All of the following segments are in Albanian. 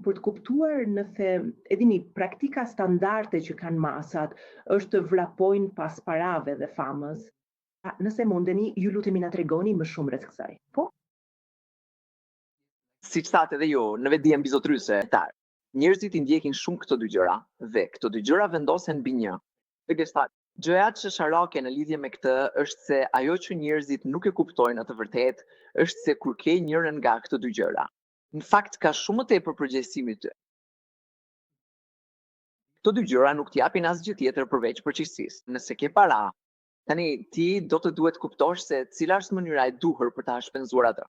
për të kuptuar nëse, e dini, praktika standarde që kanë masat është të vrapojnë pas parave dhe famës. Nëse mundeni, ju lutemi na tregoni më shumë rreth kësaj. Po? Siç thatë edhe ju, në vetë dijem bizotryse, njerëzit i ndjekin shumë këto dy gjëra dhe këto dy gjëra vendosen mbi një. Gjëja që sharake në lidhje me këtë është se ajo që njerëzit nuk e kuptojnë atë vërtet është se kur ke njërin nga këto dy gjëra, në fakt ka shumë më tepër përgjegjësimi ty. Këto dy gjëra nuk t'japin asgjë tjetër përveç përgjegjësisë. Nëse ke para, tani ti do të duhet kuptosh se cila është mënyra e duhur për ta shpenzuar atë.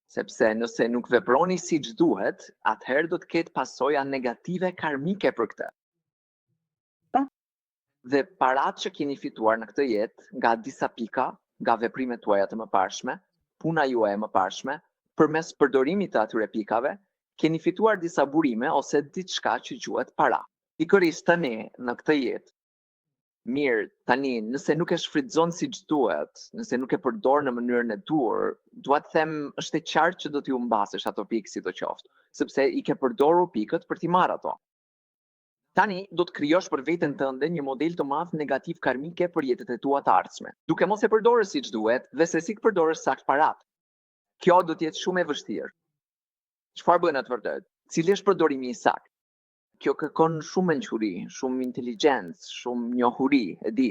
Sepse nëse nuk veproni siç duhet, atëherë do të ketë pasoja negative karmike për këtë. Dhe parat që keni fituar në këtë jetë, nga disa pika, nga veprimet tuaja të mëparshme, puna juaj e mëparshme, përmes përdorimit të atyre pikave, keni fituar disa burime ose diçka që quhet para. Pikërisht tani në këtë jetë. Mirë, tani nëse nuk e shfrytëzon siç duhet, nëse nuk e përdor në mënyrën e duhur, dua të them është e qartë që do t'i humbasësh ato pikë sidoqoftë, sepse i ke përdorur pikët për t'i marrë ato. Tani do të krijosh për veten tënde një model të madh negativ karmike për jetët e tua të ardhshme, duke mos e përdorur siç duhet dhe se si të përdorësh saktë parat. Kjo do të jetë shumë e vështirë. Çfarë bën atë vërtet? Cili është përdorimi i saktë? Kjo kërkon shumë mençuri, shumë inteligjencë, shumë njohuri, e di.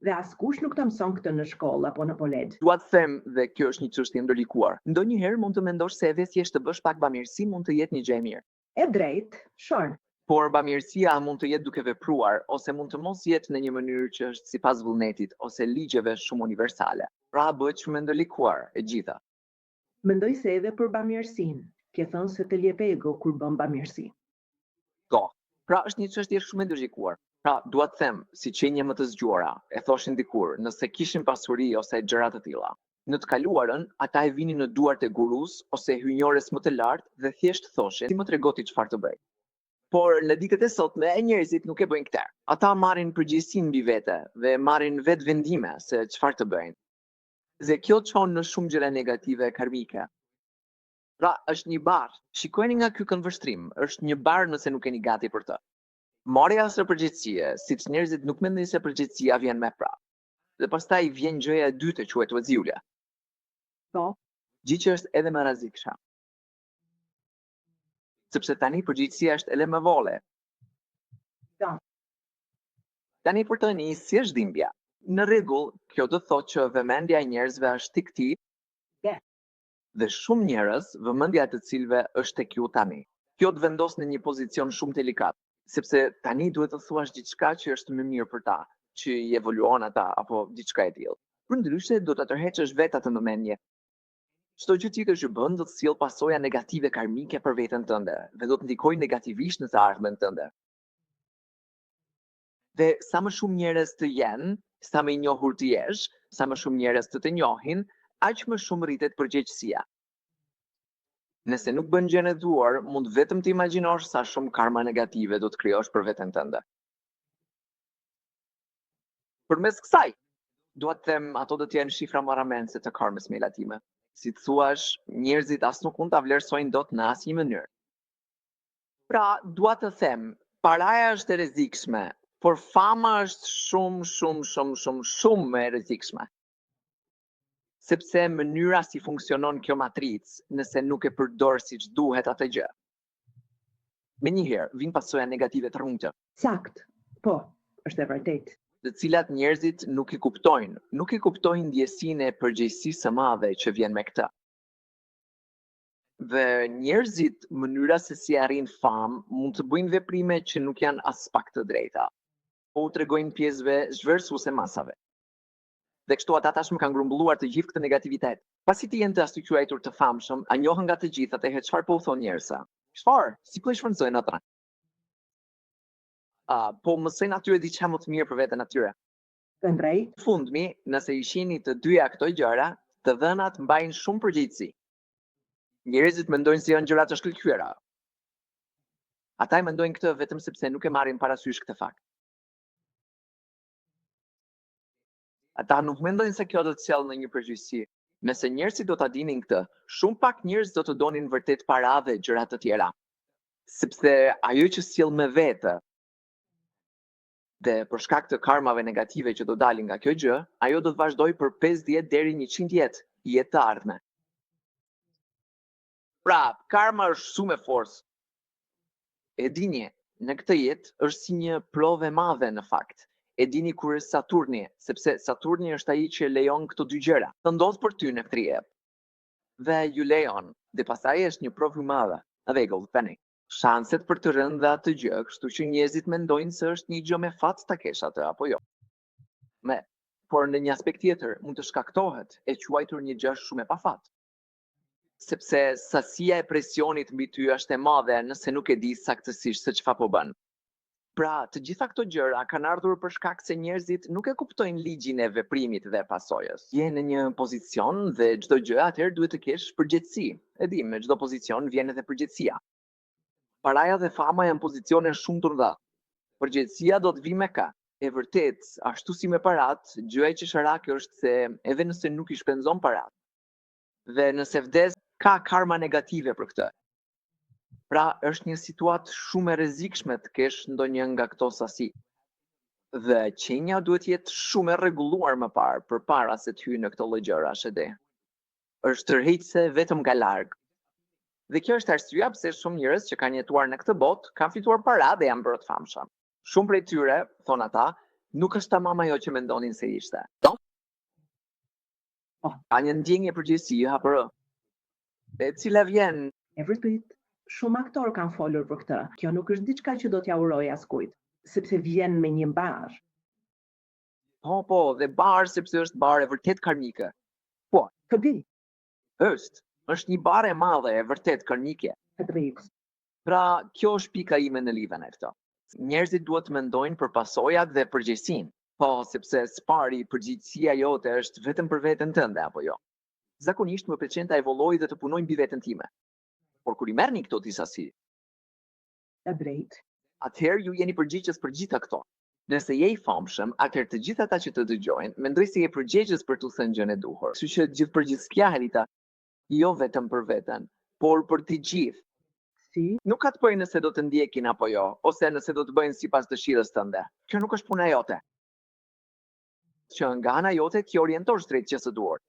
Dhe askush nuk ta mëson këtë në shkollë apo në kolegj. Dua të them dhe kjo është një çështje ndërlikuar. Ndonjëherë mund të mendosh se edhe thjesht të bësh pak bamirësi mund të jetë një gjë e mirë. E drejtë, shon. Por bamirësia mund të jetë duke vepruar, ose mund të mos jetë në një mënyrë që është sipas vullnetit, ose ligjeve shumë universale. Pra bëhet shumë ndërlikuar e gjitha. Mendoj se edhe për bamirësinë, ke thënë se të jep ego kur bën bamirësi. Pra është një çështje shumë e ndërlikuar. Pra dua të them, si qenje më të zgjuara, e thoshin dikur, nëse kishin pasuri ose gjëra të tilla. Në të kaluarën, ata e vinin në duart e gurus ose hyjnores më të lartë dhe thjesht thoshin, "Ti më tregoti çfarë të bëj." Por në ditët e sotme njerëzit nuk e bëjnë këtë. Ata marrin përgjegjësinë mbi vete dhe marrin vetë vendime se çfarë të bëjnë. Dhe kjo çon në shumë gjëra negative karmike. Pra, është një barë. Shikojeni nga ky këndvështrim, është një barë nëse nuk jeni gati për të. Marrja së përgjegjësie, siç njerëzit nuk mendojnë se përgjegjësia vjen me prapë. Dhe pastaj vjen gjëja e dytë që quhet zgjulja. Gjë që është edhe më rrezikshme. Sepse tani përgjegjësia është edhe më vole. Tani për të nisë si është dhimbja. Në rregull, kjo do thotë që vëmendja e njerëzve është tek ti. Dhe shumë njerëz, vëmendja e të cilëve është tek ju tani. Kjo të vendos në një pozicion shumë delikat, sepse tani duhet të thuash diçka që është më mirë për ta, që i evoluon ata apo diçka e tillë. Përndryshe do ta tërheqësh vetë atë në mendje. Çdo gjë tjetër që bën do të sjellë pasoja negative karmike për veten tënde dhe do të ndikojë negativisht në të ardhmen tënde. Dhe sa më shumë njerëz të jenë, sa më i njohur të jesh, sa më shumë njerëz të njohin, aq më shumë rritet përgjegjësia. Nëse nuk bën gjën e duar, mund vetëm të imagjinosh sa shumë karma negative do të krijosh për veten tënde. Përmes kësaj, dua të them ato do të jenë shifra marramendse të karmës me latime. Si të thuash, njerëzit as nuk mund ta vlerësojnë dot në asnjë mënyrë. Pra, dua të them, paraja është e rrezikshme, por fama është shumë më e rrezikshme. Sepse mënyra si funksionon kjo matricë, nëse nuk e përdor siç duhet atë gjë. Menjëherë vin pasoja negative të rrungta. Sakt, po, është e vërtetë. Të cilat njerëzit nuk i kuptojnë ndjesinë e përgjegjësisë së madhe që vjen me këtë. Dhe njerëzit, mënyra se si arrin famë, mund të bëjnë veprime që nuk janë as pak të drejta, po u tregojnë pjesëve zhvërsuese masave. Dhe kështu ata tashmë kanë grumbulluar të gjithë këtë negativitet. Pasi ti jenë të ashtu quajtur të famshëm, a njohën nga të gjithë atëherë çfarë po u thonë njerëzsa? Çfarë? Si po i shfrytëzojnë ata? Po mësojnë atyre diçka më të mirë për veten atyre. Këndrej? Fundmi, nëse i shihni të dyja këto gjëra, të dhënat mbajnë shumë përgjegjësi. Njerëzit mendojnë se janë gjëra të shkëlqyera. Ata e mendojnë këtë vetëm sepse nuk e marrin parasysh këtë fakt. Ata nuk mendojnë se kjo do të sjellë në një përgjegjësi. Nëse njerëzit do ta dinin këtë, shumë pak njerëz do të donin vërtet para dhe gjëra të tjera. Sepse ajo që sjell me vete dhe për shkak të karmave negative që do dalin nga kjo gjë, ajo do të vazhdojë për 50 deri 100 jetë të ardhme. Pra, karma është shumë e fortë. E dini, në këtë jetë është si një provë e madhe në fakt. E dini kur është Saturni, sepse Saturni është ai që lejon këto dy gjëra. Të ndodh për ty në këtë jetë. Dhe ju lejon, dhe pastaj është një provë e madhe. Në rregull, tani. Shanset për të rënë dhe atë gjë, kështu që njerëzit mendojnë se është një gjë me fat ta kesh atë apo jo. Por në një aspekt tjetër mund të shkaktohet e quajtur një gjë shumë e pafat. Sepse sasia e presionit mbi ty është e madhe nëse nuk e di saktësisht se çfarë po bën. Pra, të gjitha këto gjëra kanë ardhur për shkak se njerëzit nuk e kuptojnë ligjin e veprimit dhe pasojës. Je në një pozicion dhe çdo gjë atëherë duhet të kesh përgjegjësi. E di, me çdo pozicion vjen edhe përgjegjësia. Paraja dhe fama janë pozicione shumë të rënda. Përgjegjësia do të vi me ka. E vërtet, ashtu si me parat, gjëja e qesharake është se edhe nëse nuk i shpenzon parat, dhe nëse vdes, ka karma negative për këtë. Pra, është një situatë shumë e rrezikshme të kesh ndonjë nga këto sasi. Dhe qenja duhet jetë shumë e rregulluar më parë, përpara se të hyjë në këto lloj gjërash e di. Është tërheqëse vetëm nga larg. Dhe kjo është arsyeja pse shumë njerëz që kanë jetuar në këtë botë kanë fituar para dhe janë bërë të famshëm. Shumë prej tyre, thon ata, nuk është tamam ajo që mendonin se ishte. No? Ka një ndjenjë përgjegjësie apo e cila vjen. E vërtet, shumë aktorë kanë folur për këtë. Kjo nuk është diçka që do t'ja uroj askujt, sepse vjen me një barë. Po, dhe barë sepse është barë e vërtet karmike. Po, Këdi, është një barë e madhe e vërtet karmike. e drejtë. Pra, kjo është pika ime në lidhjen e këto. Njerëzit duhet të mendojnë për pasojat dhe përgjegjësinë. Po, sepse spari përgjegjësia jote është vetëm për veten tënde apo jo. Zakonisht më pëlqen ta evoluoj dhe të punoj mbi veten time. Por kur I merrni këto disasi, E drejtë. atëherë ju jeni përgjegjës për gjitha këto. Nëse je I famshëm, atëherë të gjithë ata që të dëgjojnë, mendoj se je përgjegjës për t'u thënë gjën e duhur. Kështu që gjithë përgjegjësia Helita, jo vetëm për veten, por për të gjithë. Si? Nuk ka të bëjë nëse do të ndjekin apo jo, ose nëse do të bëjnë sipas dëshirës tënde. Kjo nuk është puna jote. Që nga ana jote ti orientosh drejt që së duhur.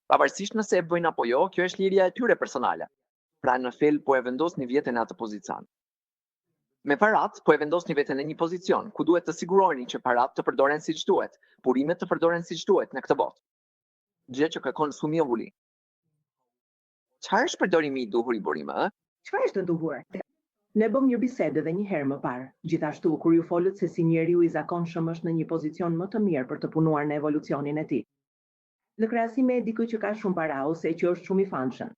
Pavarësisht nëse e bëjnë apo jo, kjo është lirja e tyre personale. Pra në fel po e vendosni veten në atë pozicion. Me parat po e vendosni veten në një pozicion ku duhet të siguroheni që parat të përdoren siç duhet, burimet të përdoren siç duhet në këtë botë. Gjë që kërkon shumë mjevulli. Çfarë është përdorimi I duhur I burimeve? Çfarë është të duhur? Ne bëm një bisedë edhe një herë më parë. Gjithashtu, kur ju folët se si njeriu I zakonshëm është në një pozicion më të mirë për të punuar në evolucionin e tij. Në krahasim me dikujt që ka shumë para ose që është shumë I famshëm.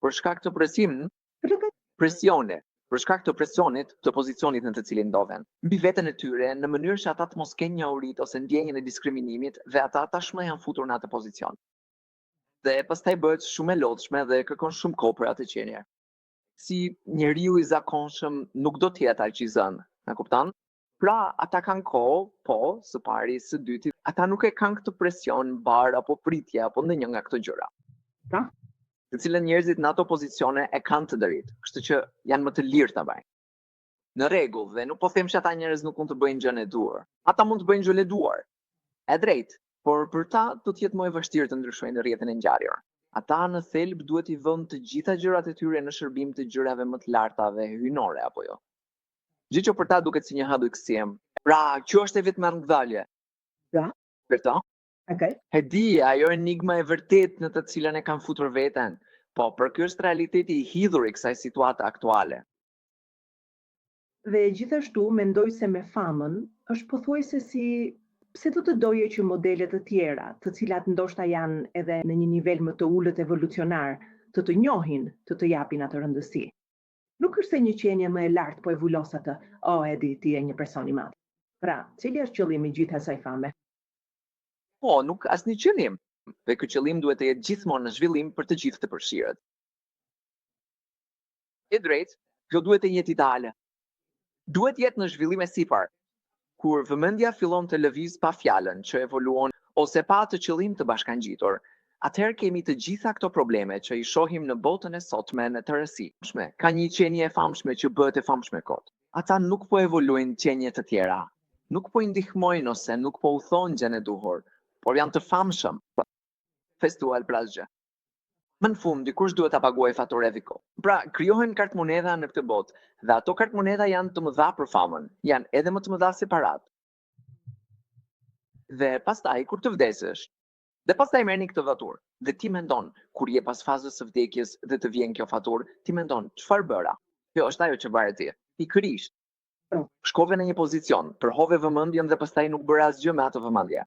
Për shkak të për shkak të presionit të pozicionit në të cilin ndodhen, mbi veten e tyre në mënyrë që ata të mos kenë njohurit ose ndjenjën e diskriminimit dhe ata tashmë janë futur në atë pozicion. Dhe pastaj bëhet shumë e lodhshme dhe kërkon shumë kohë për atë qenie. Si njeriu I zakonshëm nuk do të jetë aq I zënë, na kupton? Pra, ata kanë kohë, po, së pari, së dyti, ata nuk e kanë këtë presion, bar apo pritje apo ndonjë nga këto gjëra. Pra? Të cilën njerëzit në ato pozicione e kanë të drejtë, kështu që janë më të lirë ta bëjnë. Në rregull, dhe nuk po them që ata njerëz nuk mund të bëjnë gjën e duhur. Ata mund të bëjnë gjën e duhur. E drejtë, por për ta do të jetë më e vështirë të ndryshojnë rrjetin e ngjarjeve. Ata në thelb duhet I vënë të gjitha gjërat e tyre në shërbim të gjërave më të larta dhe hyjnore apo jo. Gjë që për ta duket si një hadëksim. Pra, kjo është e vetëm rrugdalje. Pra? Për ta? Okej. E di, ajo enigma e vërtet në të cilën e kanë futur veten. Po, për ky është realiteti I hidhur I kësaj situate aktuale. Dhe gjithashtu mendoj se me famën është pothuajse si pse do të doje që modele të tjera, të cilat ndoshta janë edhe në një nivel më të ulët evolucionar, të njohin, të japin atë rëndësi. Nuk është se një qenie më e lartë po e vulos atë, Edi, ti je një person I madh. Pra, cili është qëllimi I gjithë asaj fame? Po, nuk asnjë qëllim. Dhe ky qëllim duhet të jetë gjithmonë në zhvillim për të gjithë të përfshirët. E drejtë, kjo duhet të jetë ideale. Duhet jetë në zhvillim e sipër, kur vëmendja fillon të lëviz pa fjalën, që evoluon ose pa atë qëllim të bashkangjitur, atëherë kemi të gjitha këto probleme që i shohim në botën e sotme në të rëndësishme. Ka një qenie e famshme që bëhet e famshme kot. Ata nuk po evoluojnë qenie të tjera, nuk po i ndihmojnë ose nuk po u thonë gjën e duhur, por janë të famshëm. Festual pra asgjë. Më në fund, dikush duhet ta paguajë faturën e viko. Pra, krijohen kartë monedha në këtë botë, dhe ato kartë monedha janë të mëdha për famën, janë edhe më të mëdha se parat. Dhe pastaj kur të vdesësh, dhe pastaj merrni këtë faturë, dhe ti mendon, kur je pas fazës së vdekjes dhe të vjen kjo faturë, ti mendon, çfarë bëra? Kjo është ajo që varet ti. Pikërisht. Shkove në një pozicion, përhove vëmendjen dhe pastaj nuk bëre asgjë me atë vëmendje.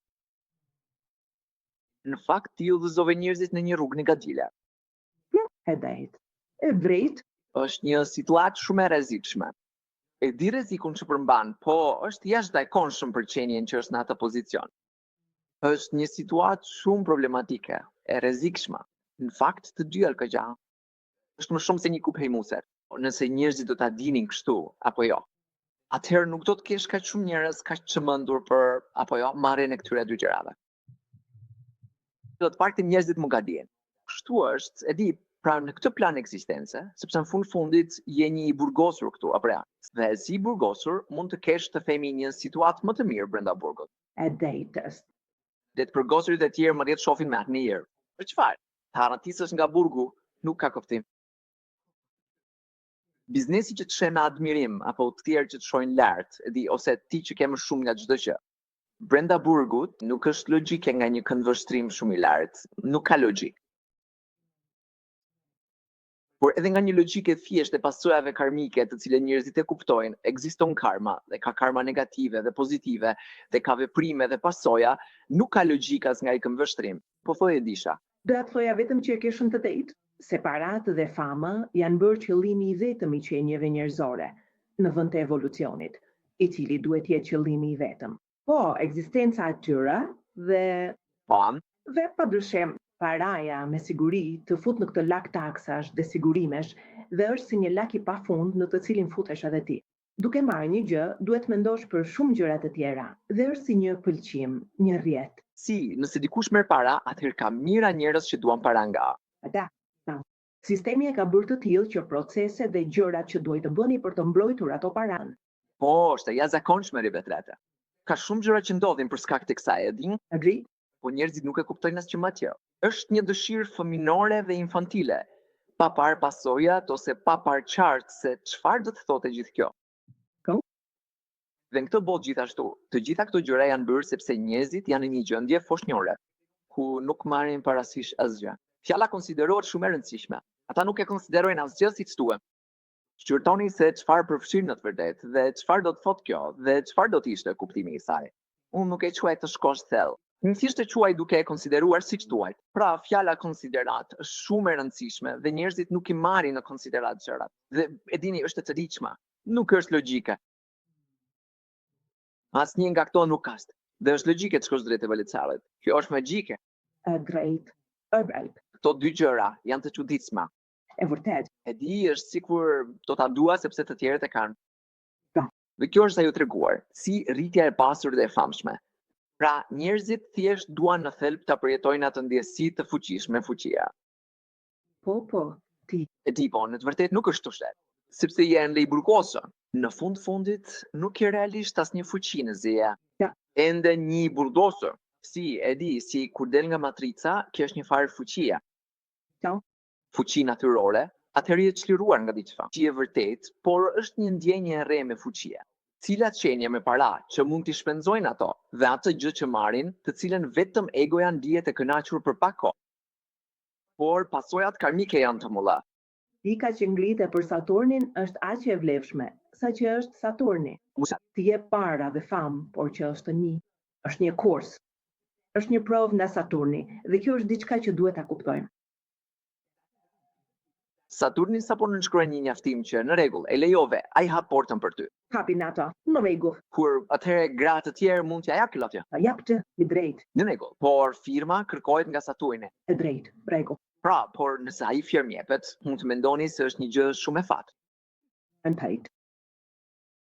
Në fakt, ti udhëzove njerëzit në një rrugë negatile. E drejtë. E drejtë. Është një situatë shumë e rrezikshme. E di rrezikun që përmban, po është jashtëzakonshëm për qenien që është në atë pozicion. Është një situatë shumë problematike, e rrezikshme. Në fakt, të dyja ka gjë. Është më shumë se një kup hejmuser. Nëse njerëzit do ta dinin kështu, apo jo. Atëherë nuk do të kesh kaq shumë njerëz kaq çmendur për apo jo marrjen e këtyre dy gjërave. Do të paktën njerëzit më gadien. Kështu është, e di, pra në këtë plan eksistence, sepse në fund fundit je një i burgosur këtu apo ja. Dhe si i burgosur mund të kesh të themi një situatë më të mirë brenda burgut. E drejtës. Dhe të burgosurit e tjerë më rjet shohin me atë një herë. Për çfarë? Të harratisësh nga burgu nuk ka kuptim. Biznesi që të sheh me admirim apo të tjerë që të shohin lart, e di, ose ti që ke më shumë nga çdo gjë. Brenda burgut nuk është logjike nga një këndvështrim shumë i lartë, nuk ka logjik. Por edhe nga një logjike thjeshtë e pasojave karmike të cilën njerëzit e kuptojnë, ekziston karma, dhe ka karma negative dhe pozitive, dhe ka veprime dhe pasoja, nuk ka logjik as nga i këndvështrim. Po thoje Disha. Do të thoja vetëm që e ke shumë të drejtë. Separat dhe fama janë bërë qëllimi i vetëm i qenieve njerëzore në vend të evolucionit, i cili duhet jetë qëllimi i vetëm. Po, ekzistenca e tyre dhe padyshim paraja me siguri të fut në këtë lak taksash dhe sigurimesh dhe është si një lak i pafund në të cilin futesh edhe ti. Duke marrë një gjë, duhet mendosh për shumë gjëra të tjera dhe është si një pëlqim, një rrjet. Si, nëse dikush merr para, atëherë ka mira njerëz që duan para nga. Ata. Sistemi e ka bërë të tillë që proceset dhe gjërat që duhet të bëni për të mbrojtur ato paran. Po, është e jashtëzakonshme rivetrete. Ka shumë gjëra që ndodhin për shkak të kësaj, e din? Agri? Po njerëzit nuk e kuptojnë asgjë më tjetër. Është një dëshirë fëminore dhe infantile, pa parë pasojat ose pa parë qartë se çfarë do të thotë gjithë kjo. Po? Dhe në këtë botë gjithashtu, të gjitha këto gjëra janë bërë sepse njerëzit janë në një gjendje foshnjore, ku nuk marrin parasysh asgjë. Fjala konsiderohet shumë e rëndësishme. Ata nuk e konsiderojnë asgjë siç duhet. Shqyrtoni se çfarë përfshin në të vërtetë dhe çfarë do të thotë kjo dhe çfarë do të ishte kuptimi i saj. Unë nuk e quaj të shkosh thellë. Unë thjesht e quaj duke e konsideruar siç duhet. Pra, fjala konsiderat është shumë e rëndësishme dhe njerëzit nuk i marrin në konsiderat gjërat. Dhe e dini, është e çuditshme. Nuk është logjike. Asnjë nga këto nuk ka. Dhe është logjike të shkosh drejt e valecarit. Kjo është magjike. Drejt. Këto dy gjëra janë të çuditshme. E vërtet. E di, është sikur do ta dua sepse të tjerët e kanë. Po. Dhe kjo është ajo treguar, si rritja e pasur dhe e famshme. Pra, njerëzit thjesht duan në thelb ta përjetojnë atë ndjesi të fuqishme fuqia. Po, ti. E di, po, në të vërtetë nuk është kështu. Sepse je në burgosur. Në fundit nuk ke realisht asnjë fuqi në zje. Ja. Ende një burgosur. Si, e di, si kur del nga matrica, kjo është një farë fuqia. Ja. Fuqi natyrore, atëherë je çliruar nga diçka. Fuqi e vërtet, por është një ndjenjë e re me fuqie. Cilat qenie me para që mund t'i shpenzojnë ato dhe atë gjë që marrin, të cilën vetëm egoja ndihet e kënaqur për pak kohë. Por pasojat karmike janë të mëdha. Pika që ngritet për Saturnin është aq e vlefshme, sa që është Saturni. Ti je para dhe famë, por që është një kurs. Është një provë nga Saturni dhe kjo është diçka që duhet ta kuptojmë. Saturni sapo nënshkroi një njaftim që në rregull, e lejove, ai hap portën për ty. Hapi ato, në rregull. Kur atëherë gratë të tjerë mund t'ja japë atje. Ta jap të, i drejt. Në rregull, por firma kërkohet nga Saturni. E drejt, rregull. Pra, por nëse ai firmë jepet, mund të mendoni se është një gjë shumë e fat. Në pejt.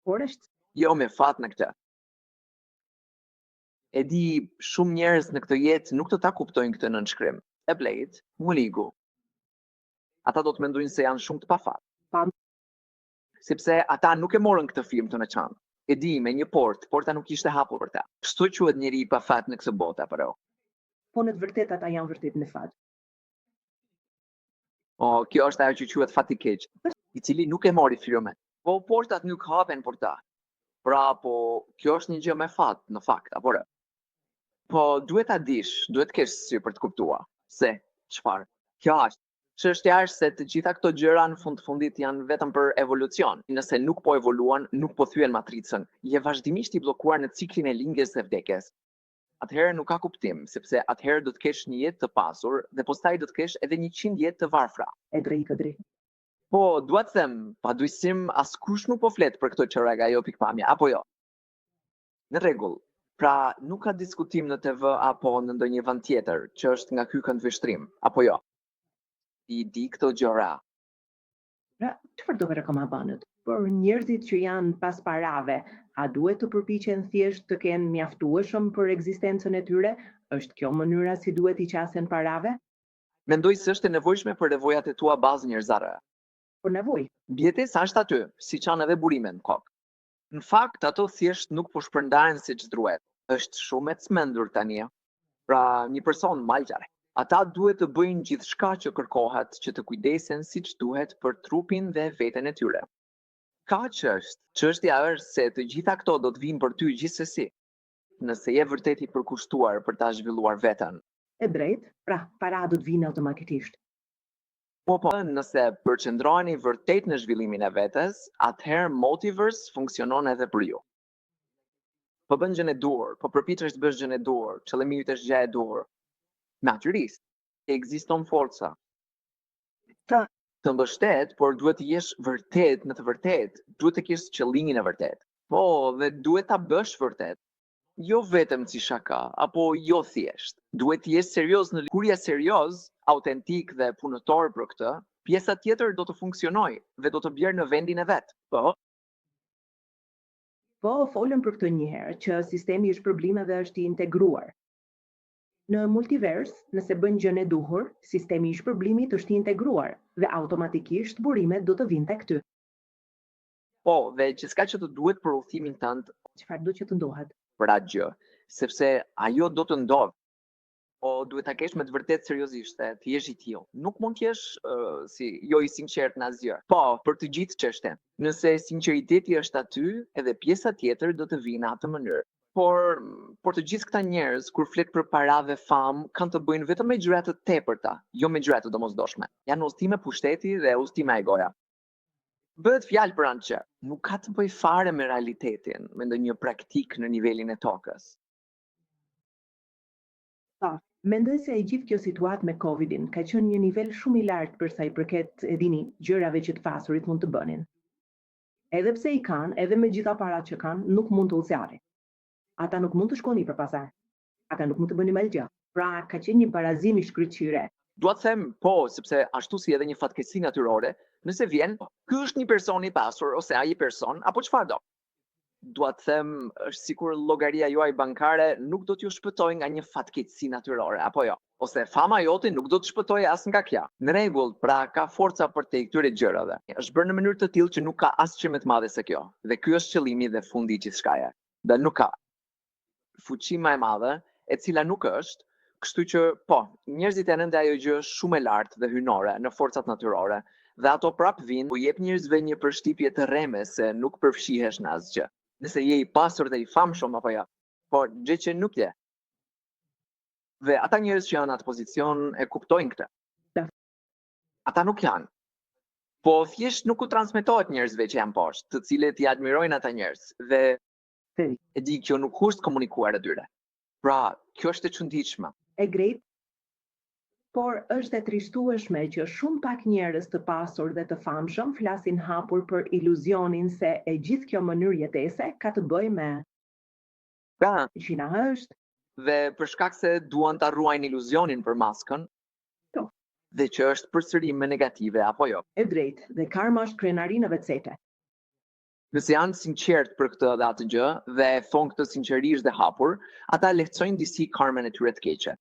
Por është? Jo me fat në këtë. E di shumë njerëz në këtë jetë nuk të ta kuptojnë këtë nënshkrim. E blejt, mu ligu. Ata do të mendojnë se janë shumë të pafat. Sepse ata nuk e morën këtë film të në qanë. E di me një porta nuk ishte hapur për ta. Kështu quhet njeri i pafat në këtë botë apo jo? Po në të vërtet ata janë vërtet në fat. O, kjo është ajo që quhet fati keq, i cili nuk e mori filmin. Po portat nuk hapen për ta. Pra, po kjo është një gjë me fat në fakt, apo jo? Po duhet ta dish, duhet të kesh sy për të kuptuar se çfarë. Kjo është. Çështja është se të gjitha këto gjëra në fund të fundit janë vetëm për evolucion. Nëse nuk po evoluan, nuk po thyen matricën. Je vazhdimisht i bllokuar në ciklin e lindjes dhe vdekjes. Atëherë nuk ka kuptim, sepse atëherë do të kesh një jetë të pasur dhe pastaj do të kesh edhe 100 jetë të varfra. E drejt. Po, dua të them, padyshim askush nuk po flet për këtë çorag ajo pikpamje, apo jo? Në rregull. Pra, nuk ka diskutim në TV apo në ndonjë vend tjetër që është nga ky këndvështrim, apo jo? I di këto gjëra. Pra, çfarë do të rekomandohet? Por njerëzit që janë pas parave, a duhet të përpiqen thjesht të kenë mjaftueshëm për ekzistencën e tyre? Është kjo mënyra si duhet i qasen parave? Mendoj se është e nevojshme për nevojat e tua bazë njerëzore. Por nevojë. Bjetesa është aty, siç kanë edhe burimet në kokë. Në fakt, ato thjesht nuk po shpërndaren siç duhet. Është shumë e cmendur tani. Pra, një person malqare. Ata duhet të bëjnë gjithçka që kërkohet që të kujdesen siç duhet për trupin dhe veten e tyre. Kaq është. Çështja është se të gjitha këto do të vinë për ty gjithsesi. Nëse je vërtet i përkushtuar për ta zhvilluar veten. E drejt, pra, para do të vinë automatikisht. Po, nëse përqendroheni vërtet në zhvillimin e vetes, atëherë Multiverse funksionon edhe për ju. Po bën gjën e duhur, po përpiqesh të bësh gjën e duhur, qëllimi yt është gjë e duhur. Natyrisht, ekziston forca. Të mbështet, por duhet të jesh vërtet në të vërtet, duhet të kesh qëllimin e vërtet. Po, dhe duhet ta bësh vërtet. Jo vetëm si shaka, apo jo thjesht. Duhet të jesh serioz në kur je serioz, autentik dhe punëtor për këtë, pjesa tjetër do të funksionojë dhe do të bjerë në vendin e vet. Po, folëm për këtë një herë, që sistemi është probleme dhe është i integruar. Në multivers, nëse bën gjën e duhur, sistemi i shpërblimit është i integruar dhe automatikisht burimet do të vinë tek ty. Po, dhe gjithçka që të duhet për udhimin tënd, çfarë do që të ndohet? Për atë gjë, sepse ajo do të ndodhë. Po duhet ta kesh me të vërtetë seriozisht, të jesh i tillë. Nuk mund të jesh jo i sinqert në asgjë. Po, për të gjithë çështën. Nëse sinqeriteti është aty, edhe pjesa tjetër do të vinë në atë mënyrë. Por të gjithë këta njerëz kur flet për para dhe famë kanë të bëjnë vetëm me gjëra të tepërta, jo me gjëra të domosdoshme. Janë udhëtime pushteti dhe udhëtime egoja. Bëhet fjalë për anë që nuk ka të bëjë fare me realitetin, me ndonjë praktik në nivelin e tokës. Mendoj se e gjithë kjo situatë me Covidin ka qenë një nivel shumë i lartë për sa i përket, e dini, gjërave që të pasurit mund të bënin. Edhe pse i kanë, edhe me gjitha parat që kanë, nuk mund të udhëzjarin. Ata nuk mund të shkoni për pazar. Ata nuk mund të bëni malgja. Pra, ka qenë një barazim i shkëlqyre. Dua të them, po, sepse ashtu si edhe një fatkeqësi natyrore, nëse vjen, ky është një person i pasur ose ai person apo çfarë do. Dua të them, është sikur llogaria juaj bankare nuk do t'ju shpëtojë nga një fatkeqësi natyrore, apo jo? Ose fama jote nuk do të shpëtojë as nga kjo. Në rregull, pra ka forca për te këtyre gjërave. Është bërë në mënyrë të tillë që nuk ka asgjë më të madhe se kjo. Dhe ky është qëllimi dhe fundi i gjithçkaje. Dhe nuk ka fuqi më e madhe, e cila nuk është, kështu që, po, njerëzit e rënë ajo gjë shumë e lartë dhe hynore në forcat natyrore, dhe ato prap vinë u jep njerëzve një përshtypje të rreme se nuk përfshihesh në asgjë. Nëse je i pasur dhe i famshëm apo jo, po gjë që nuk je. Dhe ata njerëz që janë në atë pozicion e kuptojnë këtë. Ata nuk janë. Po thjesht nuk u transmetohet njerëzve që janë poshtë, të cilët i admirojnë ata njerëz dhe e di kjo nuk është komunikuar atyre. Pra, kjo është e çuditshme. E drejt. Por është e trishtueshme që shumë pak njerëz të pasur dhe të famshëm flasin hapur për iluzionin se e gjithë kjo mënyrë jetese ka të bëjë me gjina është. Dhe për shkak se duan ta ruajnë iluzionin për maskën. Dhe që është përsërime negative apo jo. E drejt, dhe karma është krenari në veçete. Nëse janë sinqert për këtë dhe atë gjë dhe e thonë këtë sinqerisht dhe hapur, ata lehtësojnë disi karmen e tyre të keqe.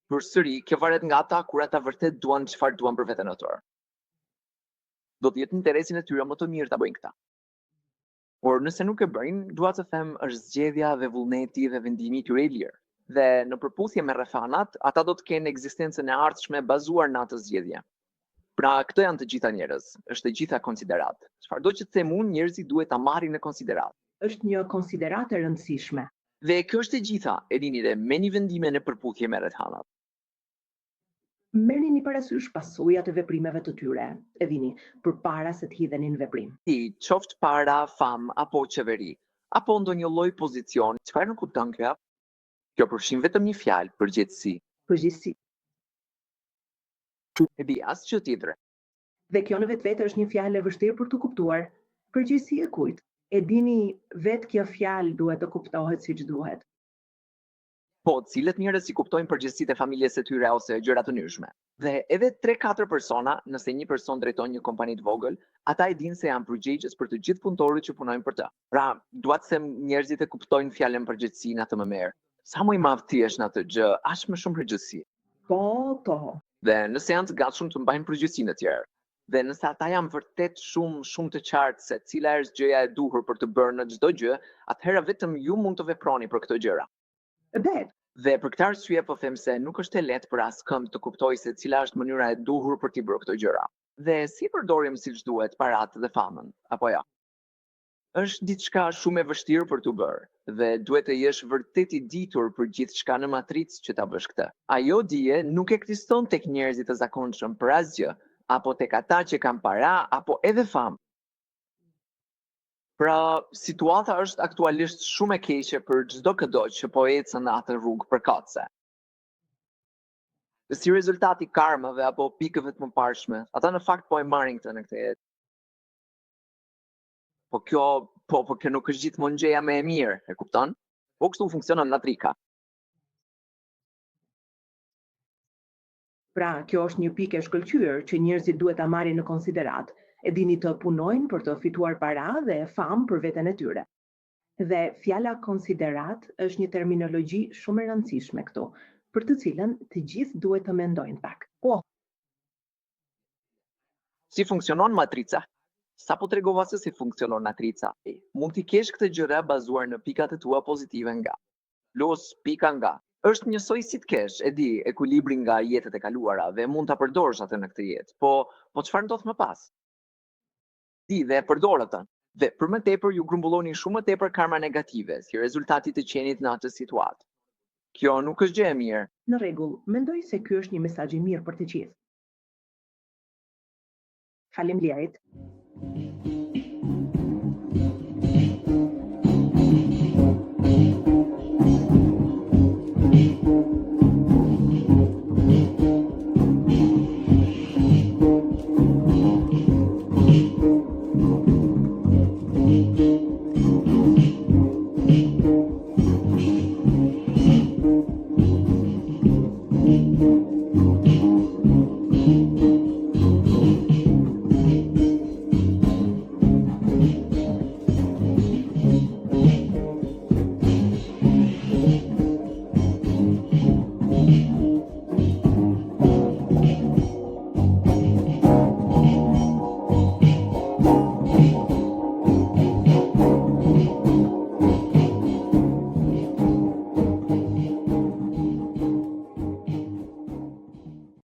Përsëri, kjo varet nga ata kur ata vërtet duan çfarë duan për veten e tyre. Do të jetë në interesin e tyre më të mirë ta bëjnë këtë. Por nëse nuk e bëjnë, dua të them është zgjedhja dhe vullneti dhe vendimi i tyre i lirë. Dhe në përputhje me rrethanat, ata do të kenë ekzistencën e ardhshme bazuar në atë zgjedhje. Pra, këto janë të gjitha njerëz, është e gjitha konsiderat. Çfarëdo që të them unë, njerëzit duhet ta marrin në konsiderat. Është një konsiderat e rëndësishme. Dhe kjo është e gjitha, e dini dhe merrni vendime në përputhje me rrethanat. Merrni parasysh pasojat e veprimeve të tyre, e dini, përpara se të hidheni në veprim. Qoftë para, famë apo qeveri, apo ndonjë lloj pozicioni, çfarë nuk kupton kjo? Kjo përfshin vetëm një fjalë, përgjegjësi. Përgjegjësi. E di asgjë tjetër. Dhe kjo në vetvete është një fjalë e vështirë për të kuptuar. Përgjegjësi e kujt? E dini, vetë kjo fjalë duhet të kuptohet siç duhet. Po, cilët njerëz i kuptojnë përgjegjësitë e familjes së tyre ose gjëra të nyshme. Dhe edhe 3-4 persona, nëse një person drejton një kompani të vogël, ata e dinë se janë përgjegjës për të gjithë punëtorët që punojnë për të. Pra, dua të them njerëzit e kuptojnë fjalën përgjegjësi në atë më mirë. Sa më i madh ti je në atë gjë, aq më shumë përgjegjësi. Po. Dhe nëse janë të gatshëm të mbajnë përgjegjësinë e tjerë, dhe nëse ata janë vërtet shumë të qartë se cila është gjëja e duhur për të bërë në çdo gjë, atëherë vetëm ju mund të veproni për këto gjëra. Dhe për këtë arsye po them se nuk është e lehtë për askëm të kuptojë se cila është mënyra e duhur për t'i bërë këto gjëra. Dhe si përdorim siç duhet paratë dhe famën, apo jo? Është diçka shumë e vështirë për t'u bërë, dhe duhet të jesh vërtet i ditur për gjithçka në matricë që ta bësh këtë. Ajo dije nuk ekziston tek njerëzit të zakonshëm për asgjë, apo tek ata që kanë para, apo edhe famë. Pra, situata është aktualisht shumë e keqe për çdo këdo që po ecën në atë rrugë përkatëse. Si rezultati karmave apo pikëve të mëparshme, ata në fakt po e marrin këtë në këtë jetë. Po kjo nuk është gjithmonë gjëja më e mirë, e kupton? Po kështu funksionon latrika. Pra, kjo është një pikë e shkëlqyer që njerëzit duhet ta marrin në konsiderat, e dini të punojnë për të fituar para dhe famë për veten e tyre. Dhe fjala konsiderat është një terminologji shumë e rëndësishme këtu, për të cilën të gjithë duhet të mendojnë pak. Po. Si funksionon matrica? Sa po tregova se si funksionon matrica? Mund t'i kesh këtë gjëra bazuar në pikat e tua pozitive nga. Plus pika nga. Është njësoj si të kesh, e di, ekuilibrin nga jetët e kaluara dhe mund ta përdorësh atë në këtë jetë. Po çfarë ndodh më pas? Di dhe përdor atë. Dhe për më tepër ju grumbulloni shumë më tepër karma negative, si rezultati të qenit në atë situatë. Kjo nuk është gjë e mirë. Në rregull, mendoj se ky është një mesazh i mirë për të gjithë. Faleminderit.